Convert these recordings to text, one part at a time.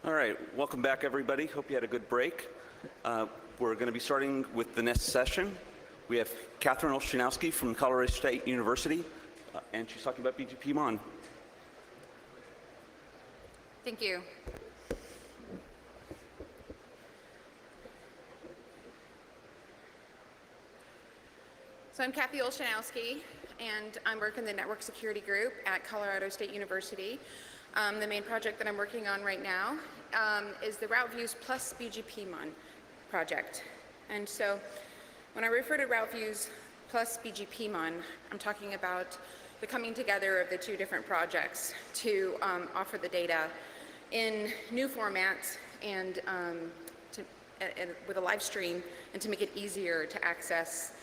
All right, welcome back everybody. Hope you had a good break. We're going to be starting with the next session. We have Catherine Olszynowski from Colorado State University, and she's talking about BGPmon. Thank you. So I'm Kathy Olszynowski, and I work in the network security group at Colorado State University. The main project that I'm working on right now is the RouteViews plus BGPmon project. And so when I refer to RouteViews plus BGPmon, I'm talking about the coming together of the two different projects to offer the data in new formats and with a live stream, and to make it easier to access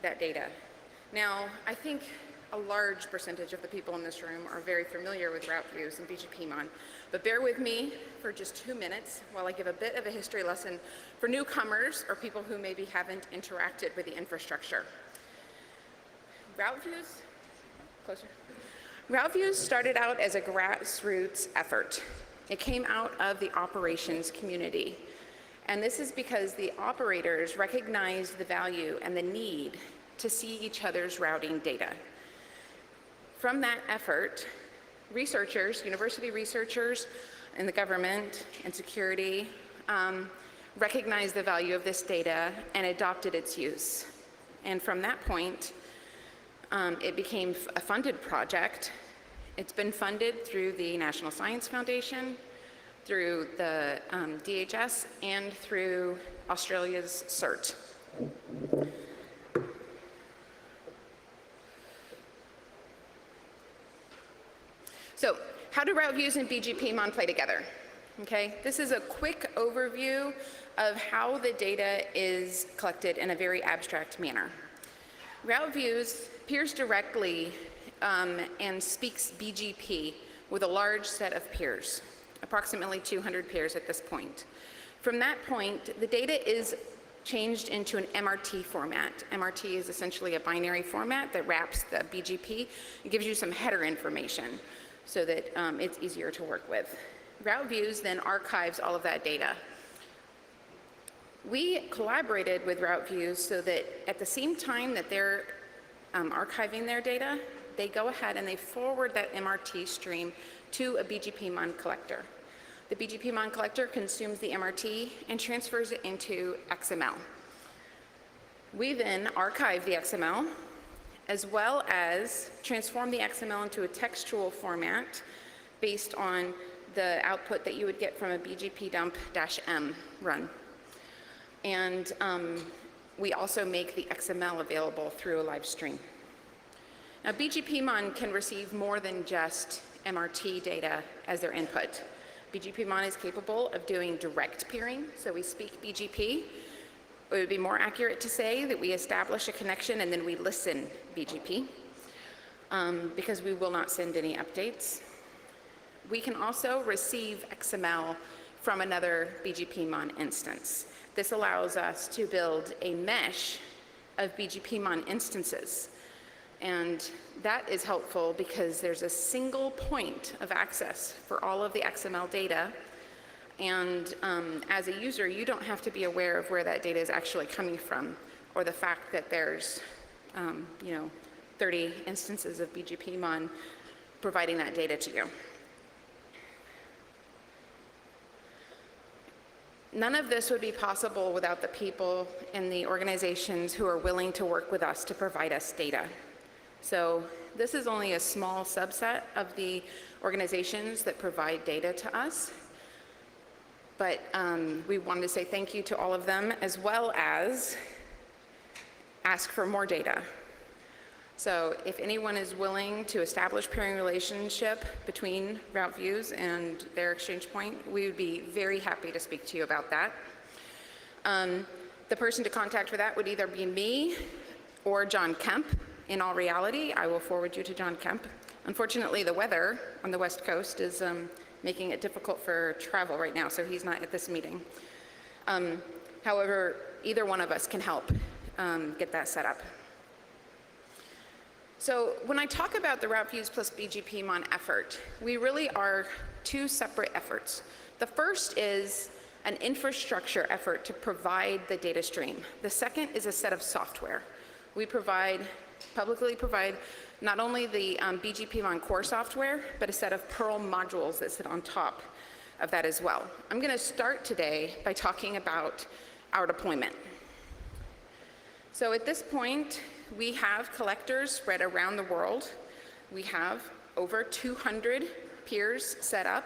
that data. Now, I think a large percentage of the people in this room are very familiar with RouteViews and BGPmon, but bear with me for just 2 minutes while I give a bit of a history lesson for newcomers or people who maybe haven't interacted with the infrastructure. RouteViews, closer. RouteViews started out as a grassroots effort. It came out of the operations community. And this is because the operators recognized the value and the need to see each other's routing data. From that effort, researchers, university researchers in the government and security recognized the value of this data and adopted its use. And from that point, it became a funded project. It's been funded through the National Science Foundation, through the DHS, and through Australia's CERT. So, how do RouteViews and BGPmon play together? Okay, this is a quick overview of how the data is collected in a very abstract manner. RouteViews peers directly and speaks BGP with a large set of peers, approximately 200 peers at this point. From that point, the data is changed into an MRT format. MRT is essentially a binary format that wraps the BGP. It gives you some header information so that it's easier to work with. RouteViews then archives all of that data. We collaborated with RouteViews so that at the same time that they're archiving their data, they go ahead and they forward that MRT stream to a BGPmon collector. The BGPmon collector consumes the MRT and transfers it into XML. We then archive the XML, as well as transform the XML into a textual format based on the output that you would get from a BGP dump-m run. And we also make the XML available through a live stream. Now, BGPmon can receive more than just MRT data as their input. BGPmon is capable of doing direct peering, so we speak BGP. It would be more accurate to say that we establish a connection and then we listen BGP, because we will not send any updates. We can also receive XML from another BGPmon instance. This allows us to build a mesh of BGPmon instances. And that is helpful because there's a single point of access for all of the XML data. And as a user, you don't have to be aware of where that data is actually coming from, or the fact that there's 30 instances of BGPmon providing that data to you. None of this would be possible without the people and the organizations who are willing to work with us to provide us data. So this is only a small subset of the organizations that provide data to us. But we wanted to say thank you to all of them, as well as ask for more data. So if anyone is willing to establish peering relationship between RouteViews and their exchange point, we would be very happy to speak to you about that. The person to contact for that would either be me or John Kemp. In all reality, I will forward you to John Kemp. Unfortunately, the weather on the West Coast is making it difficult for travel right now, so he's not at this meeting. However, either one of us can help get that set up. So when I talk about the RouteViews plus BGPmon effort, we really are two separate efforts. The first is an infrastructure effort to provide the data stream. The second is a set of software. We publicly provide not only the BGPmon core software, but a set of Perl modules that sit on top of that as well. I'm going to start today by talking about our deployment. So at this point, we have collectors spread around the world. We have over 200 peers set up,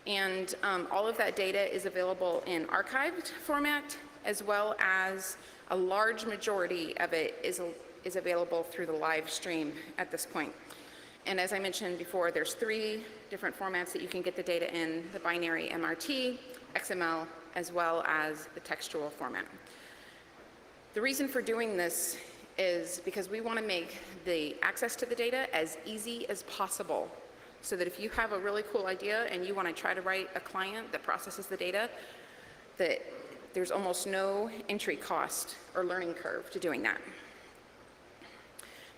and all of that data is available in archived format, as well as a large majority of it is available through the live stream at this point. And as I mentioned before, there's 3 different formats that you can get the data in: the binary MRT, XML, as well as the textual format. The reason for doing this is because we want to make the access to the data as easy as possible, so that if you have a really cool idea and you want to try to write a client that processes the data, that there's almost no entry cost or learning curve to doing that.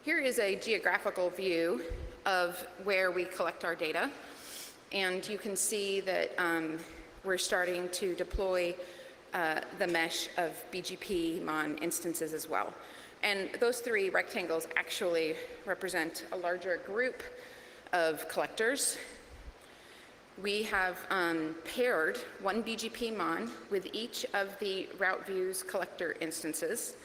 Here is a geographical view of where we collect our data, and you can see that we're starting to deploy the mesh of BGPmon instances as well. And those 3 rectangles actually represent a larger group of collectors. We have paired one BGPmon with each of the RouteViews collector instances.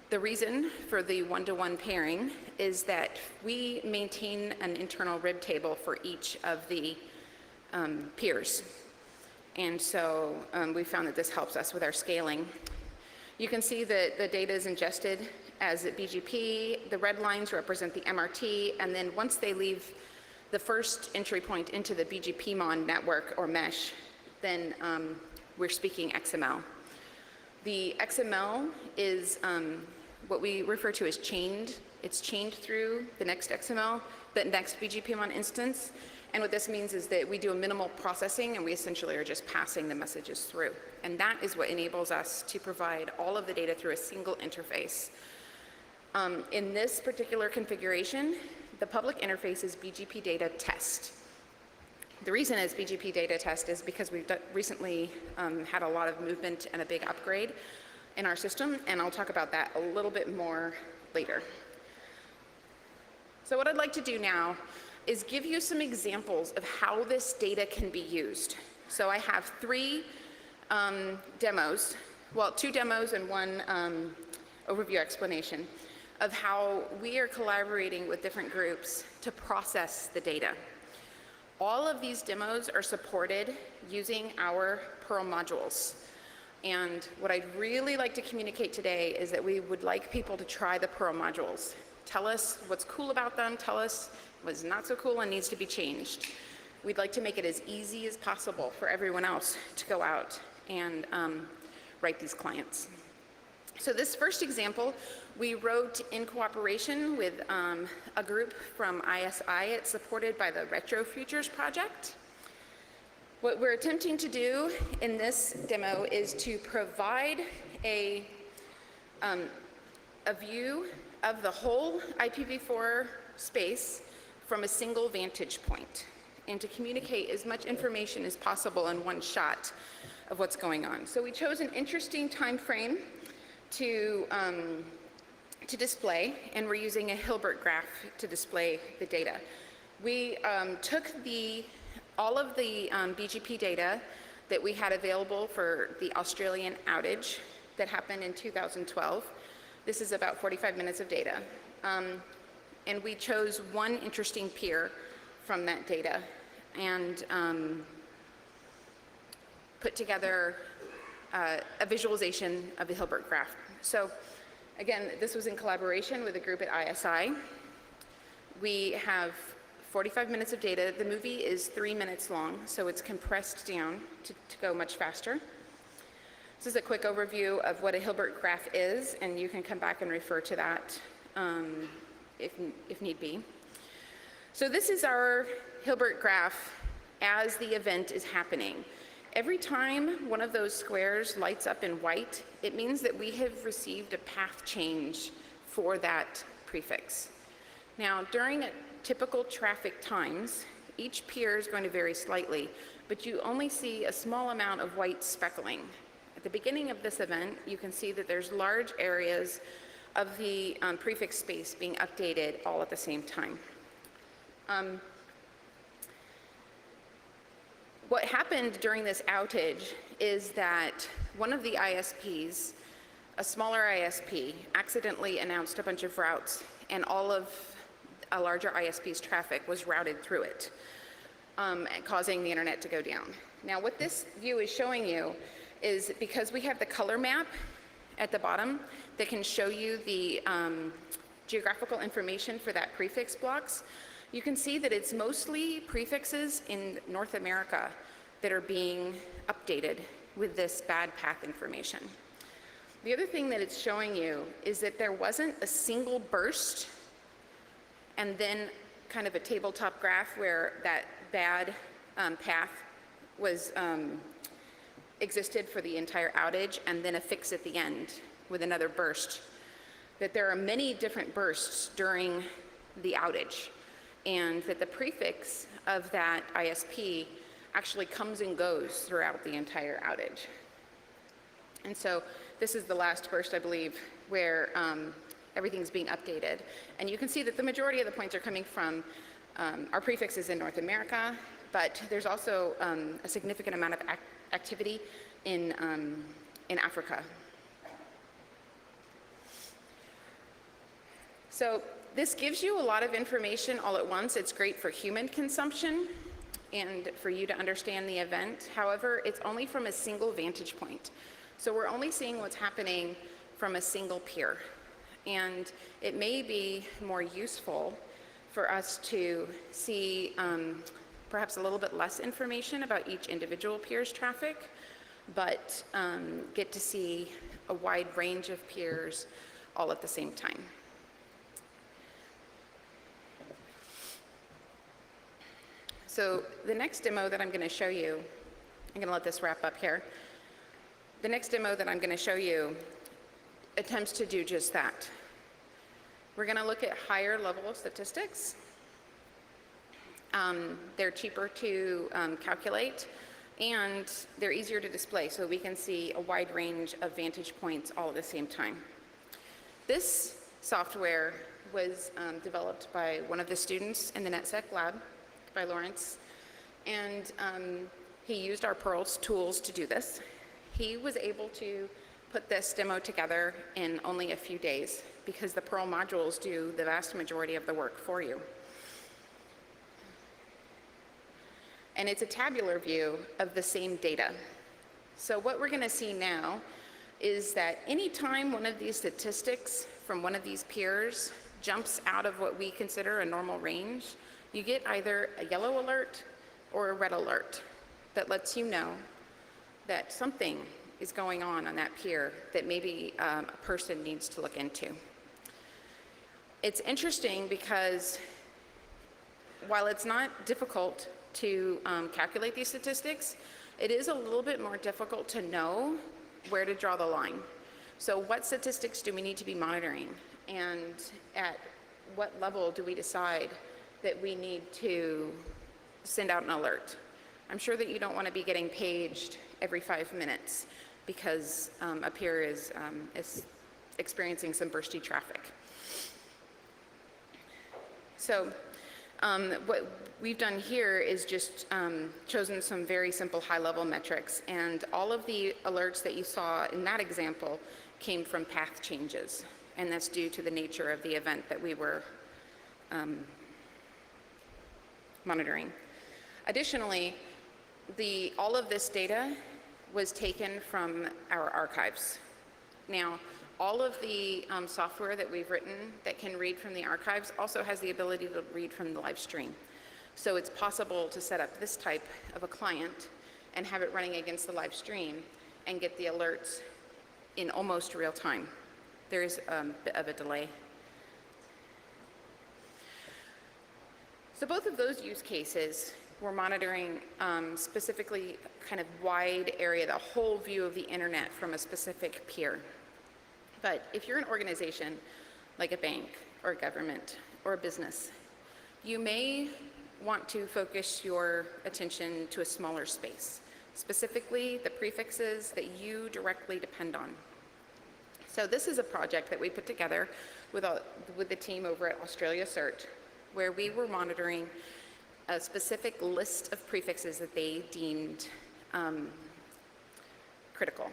The reason for the one-to-one pairing is that we maintain an internal rib table for each of the peers. And so we found that this helps us with our scaling. You can see that the data is ingested as BGP. The red lines represent the MRT, and then once they leave the first entry point into the BGPmon network or mesh, then we're speaking XML. The XML is what we refer to as chained. It's chained through the next XML, the next BGPmon instance. And what this means is that we do a minimal processing, and we essentially are just passing the messages through. And that is what enables us to provide all of the data through a single interface. In this particular configuration, the public interface is BGP data test. The reason it's BGP data test is because we've recently had a lot of movement and a big upgrade in our system, and I'll talk about that a little bit more later. So what I'd like to do now is give you some examples of how this data can be used. So I have 3 demos, well, 2 demos and 1 overview explanation of how we are collaborating with different groups to process the data. All of these demos are supported using our Perl modules. And what I'd really like to communicate today is that we would like people to try the Perl modules. Tell us what's cool about them, tell us what's not so cool and needs to be changed. We'd like to make it as easy as possible for everyone else to go out and write these clients. So this first example, we wrote in cooperation with a group from ISI. It's supported by the Retro Futures project. What we're attempting to do in this demo is to provide a view of the whole IPv4 space from a single vantage point, and to communicate as much information as possible in one shot of what's going on. So we chose an interesting time frame to display, and we're using a Hilbert graph to display the data. We took all of the BGP data that we had available for the Australian outage that happened in 2012. This is about 45 minutes of data. And we chose one interesting peer from that data and put together a visualization of the Hilbert graph. So again, this was in collaboration with a group at ISI. We have 45 minutes of data. The movie is 3 minutes long, so it's compressed down to go much faster. This is a quick overview of what a Hilbert graph is, and you can come back and refer to that if need be. So this is our Hilbert graph as the event is happening. Every time one of those squares lights up in white, it means that we have received a path change for that prefix. Now, during typical traffic times, each peer is going to vary slightly, but you only see a small amount of white speckling. At the beginning of this event, you can see that there's large areas of the prefix space being updated all at the same time. What happened during this outage is that one of the ISPs, a smaller ISP, accidentally announced a bunch of routes, and all of a larger ISP's traffic was routed through it, causing the internet to go down. Now, what this view is showing you is, because we have the color map at the bottom that can show you the geographical information for that prefix blocks, you can see that it's mostly prefixes in North America that are being updated with this bad path information. The other thing that it's showing you is that there wasn't a single burst and then kind of a tabletop graph where that bad path was existed for the entire outage, and then a fix at the end with another burst. That there are many different bursts during the outage, and that the prefix of that ISP actually comes and goes throughout the entire outage. And so this is the last burst, I believe, where everything's being updated. And you can see that the majority of the points are coming from our prefixes in North America, but there's also a significant amount of activity in Africa. So this gives you a lot of information all at once. It's great for human consumption and for you to understand the event. However, it's only from a single vantage point. So we're only seeing what's happening from a single peer. And it may be more useful for us to see perhaps a little bit less information about each individual peer's traffic, but get to see a wide range of peers all at the same time. So the next demo that I'm going to show you, I'm going to let this wrap up here. The next demo that I'm going to show you attempts to do just that. We're going to look at higher level statistics. They're cheaper to calculate, and they're easier to display, so we can see a wide range of vantage points all at the same time. This software was developed by one of the students in the NetSec lab, by Lawrence, and he used our Pearls tools to do this. He was able to put this demo together in only a few days because the Perl modules do the vast majority of the work for you. And it's a tabular view of the same data. So what we're going to see now is that anytime one of these statistics from one of these peers jumps out of what we consider a normal range, you get either a yellow alert or a red alert that lets you know that something is going on that peer that maybe a person needs to look into. It's interesting because while it's not difficult to calculate these statistics, it is a little bit more difficult to know where to draw the line. So what statistics do we need to be monitoring? And at what level do we decide that we need to send out an alert? I'm sure that you don't want to be getting paged every 5 minutes because a peer is experiencing some bursty traffic. So what we've done here is just chosen some very simple high-level metrics, and all of the alerts that you saw in that example came from path changes, and that's due to the nature of the event that we were monitoring. Additionally, all of this data was taken from our archives. Now, all of the software that we've written that can read from the archives also has the ability to read from the live stream. So it's possible to set up this type of a client and have it running against the live stream and get the alerts in almost real time. There is a bit of a delay. So both of those use cases were monitoring specifically kind of wide area, the whole view of the internet from a specific peer. But if you're an organization like a bank or a government or a business, you may want to focus your attention to a smaller space, specifically the prefixes that you directly depend on. So this is a project that we put together with the team over at Australia CERT, where we were monitoring a specific list of prefixes that they deemed critical.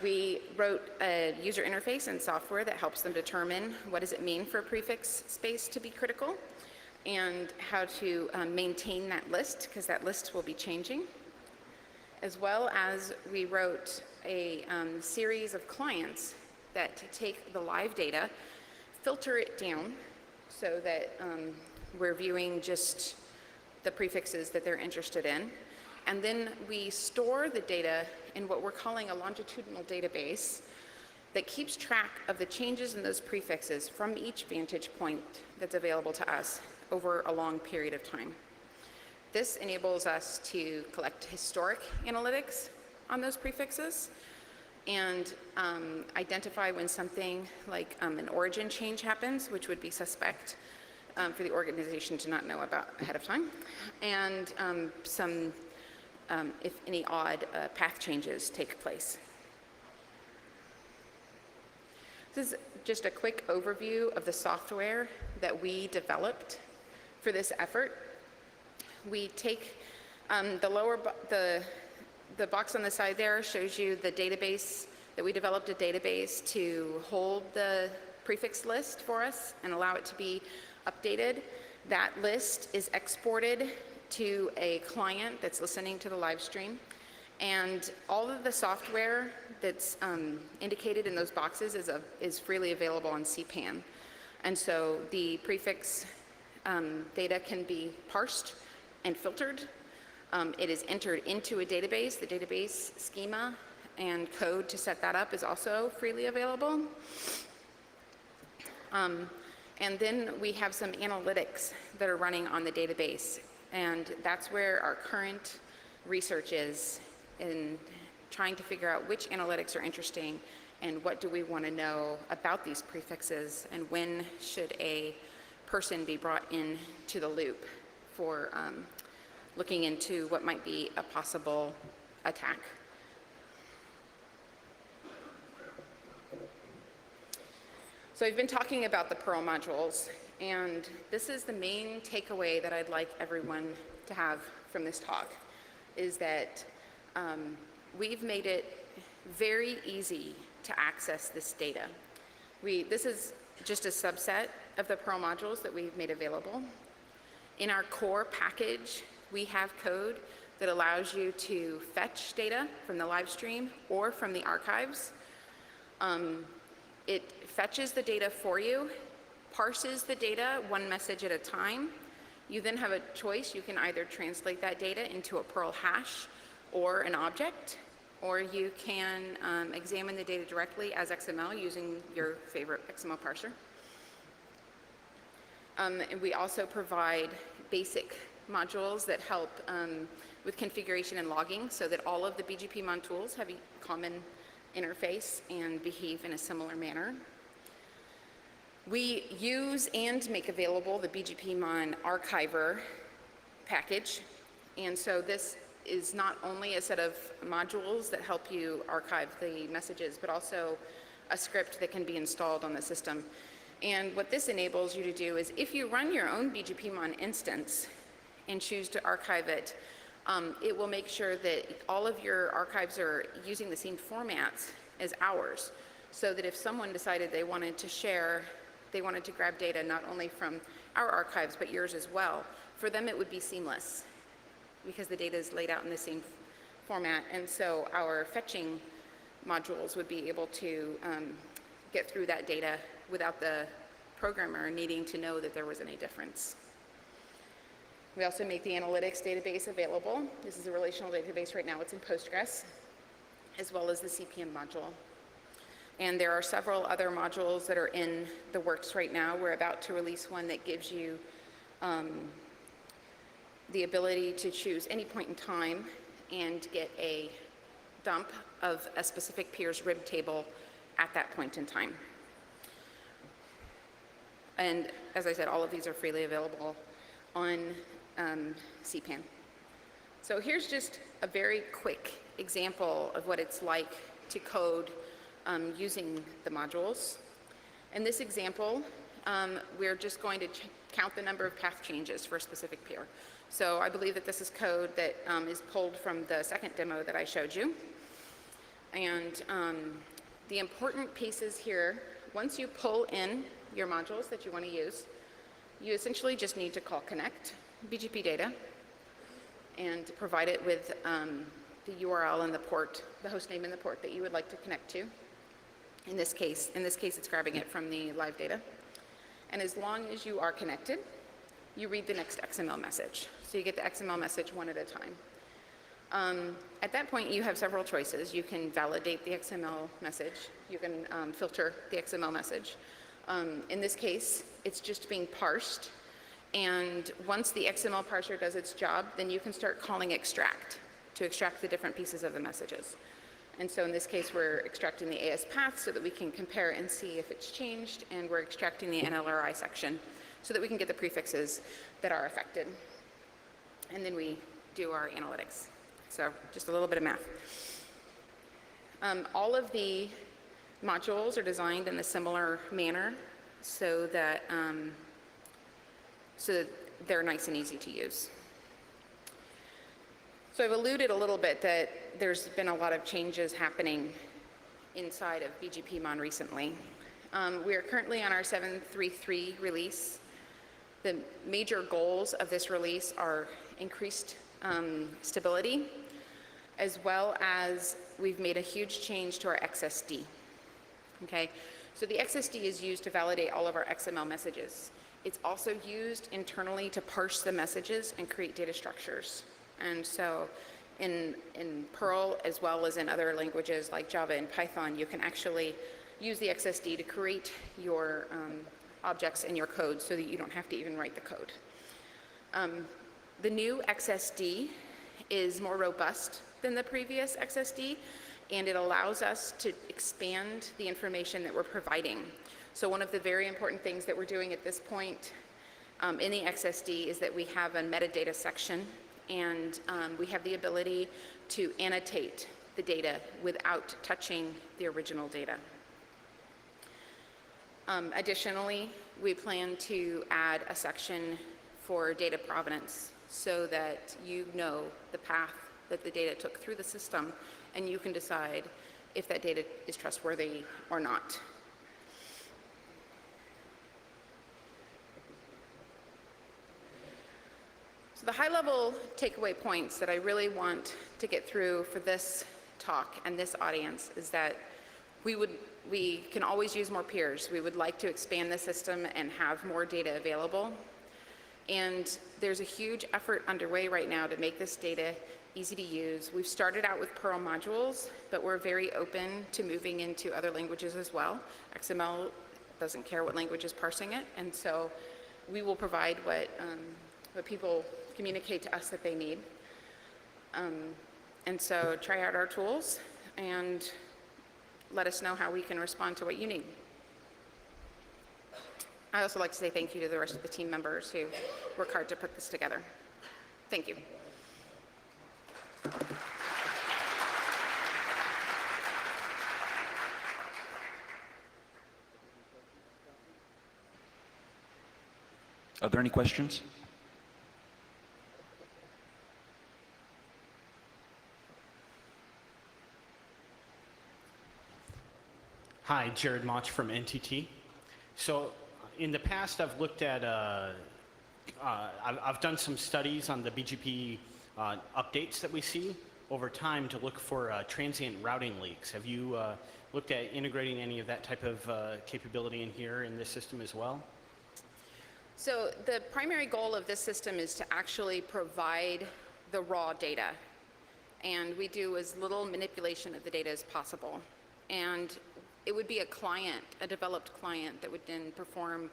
We wrote a user interface and software that helps them determine what does it mean for a prefix space to be critical and how to maintain that list, because that list will be changing. As well as we wrote a series of clients that take the live data, filter it down so that we're viewing just the prefixes that they're interested in. And then we store the data in what we're calling a longitudinal database that keeps track of the changes in those prefixes from each vantage point that's available to us over a long period of time. This enables us to collect historic analytics on those prefixes and identify when something like an origin change happens, which would be suspect for the organization to not know about ahead of time, and if any odd path changes take place. This is just a quick overview of the software that we developed for this effort. We take the box on the side there shows you the database that we developed, a database to hold the prefix list for us and allow it to be updated. That list is exported to a client that's listening to the live stream, and all of the software that's indicated in those boxes is freely available on CPAN. And so the prefix data can be parsed and filtered. It is entered into a database. The database schema and code to set that up is also freely available. And then we have some analytics that are running on the database. And that's where our current research is in trying to figure out which analytics are interesting and what do we want to know about these prefixes and when should a person be brought in to the loop for looking into what might be a possible attack. So I've been talking about the Perl modules, and this is the main takeaway that I'd like everyone to have from this talk, is that we've made it very easy to access this data. This is just a subset of the Perl modules that we've made available. In our core package, we have code that allows you to fetch data from the live stream or from the archives. It fetches the data for you, parses the data one message at a time. You then have a choice. You can either translate that data into a Perl hash or an object, or you can examine the data directly as XML using your favorite XML parser. And we also provide basic modules that help with configuration and logging so that all of the BGPmon tools have a common interface and behave in a similar manner. We use and make available the BGPmon archiver package. And so this is not only a set of modules that help you archive the messages, but also a script that can be installed on the system. And what this enables you to do is if you run your own BGPmon instance and choose to archive it, it will make sure that all of your archives are using the same formats as ours, so that if someone decided they wanted to share, they wanted to grab data not only from our archives but yours as well, for them it would be seamless because the data is laid out in the same format. And so our fetching modules would be able to get through that data without the programmer needing to know that there was any difference. We also make the analytics database available. This is a relational database right now. It's in Postgres, as well as the CPM module. And there are several other modules that are in the works right now. We're about to release one that gives you the ability to choose any point in time and get a dump of a specific peer's rib table at that point in time. And as I said, all of these are freely available on CPAN. So here's just a very quick example of what it's like to code using the modules. In this example, we're just going to count the number of path changes for a specific peer. So I believe that this is code that is pulled from the second demo that I showed you. And the important pieces here, once you pull in your modules that you want to use, you essentially just need to call connect BGP data and provide it with the URL and the port, the host name and the port that you would like to connect to. In this case, it's grabbing it from the live data. And as long as you are connected, you read the next XML message. So you get the XML message one at a time. At that point, you have several choices. You can validate the XML message. You can filter the XML message. In this case, it's just being parsed. And once the XML parser does its job, then you can start calling extract to extract the different pieces of the messages. And so in this case, we're extracting the AS path so that we can compare and see if it's changed, and we're extracting the NLRI section so that we can get the prefixes that are affected. And then we do our analytics. So just a little bit of math. All of the modules are designed in a similar manner so that they're nice and easy to use. So I've alluded a little bit that there's been a lot of changes happening inside of BGPmon recently. We are currently on our 7.3.3 release. The major goals of this release are increased stability, as well as we've made a huge change to our XSD. Okay, so the XSD is used to validate all of our XML messages. It's also used internally to parse the messages and create data structures. And so in Perl, as well as in other languages like Java and Python, you can actually use the XSD to create your objects in your code so that you don't have to even write the code. The new XSD is more robust than the previous XSD, and it allows us to expand the information that we're providing. So one of the very important things that we're doing at this point in the XSD is that we have a metadata section, and we have the ability to annotate the data without touching the original data. Additionally, we plan to add a section for data provenance so that you know the path that the data took through the system, and you can decide if that data is trustworthy or not. So the high-level takeaway points that I really want to get through for this talk and this audience is that we can always use more peers. We would like to expand the system and have more data available. And there's a huge effort underway right now to make this data easy to use. We've started out with Perl modules, but we're very open to moving into other languages as well. XML doesn't care what language is parsing it, and so we will provide what people communicate to us that they need. And so try out our tools and let us know how we can respond to what you need. I also like to say thank you to the rest of the team members who work hard to put this together. Thank you. Are there any questions? Hi, Jared Mach from NTT. So in the past, I've looked at, I've done some studies on the BGP updates that we see over time to look for transient routing leaks. Have you looked at integrating any of that type of capability in here in this system as well? So the primary goal of this system is to actually provide the raw data, and we do as little manipulation of the data as possible. And it would be a client, a developed client, that would then perform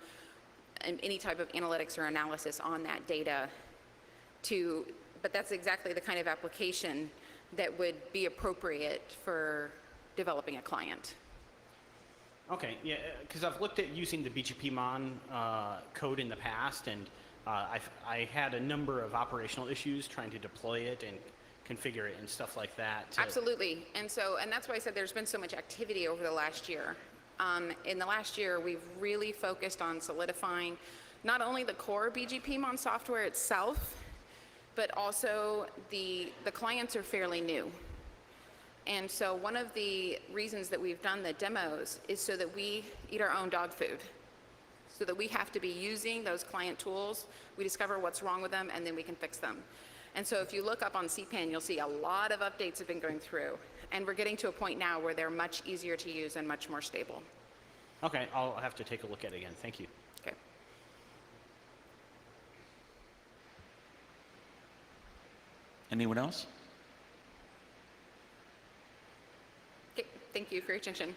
any type of analytics or analysis on that data but that's exactly the kind of application that would be appropriate for developing a client. Okay, yeah, because I've looked at using the BGPmon code in the past, and I had a number of operational issues trying to deploy it and configure it and stuff like that. Absolutely. And that's why I said there's been so much activity over the last year. In the last year, we've really focused on solidifying not only the core BGPmon software itself, but also the clients are fairly new. And so one of the reasons that we've done the demos is so that we eat our own dog food, so that we have to be using those client tools, we discover what's wrong with them, and then we can fix them. And so if you look up on CPAN, you'll see a lot of updates have been going through. And we're getting to a point now where they're much easier to use and much more stable. Okay, I'll have to take a look at it again. Thank you. Okay. Anyone else? Okay. Thank you for your attention.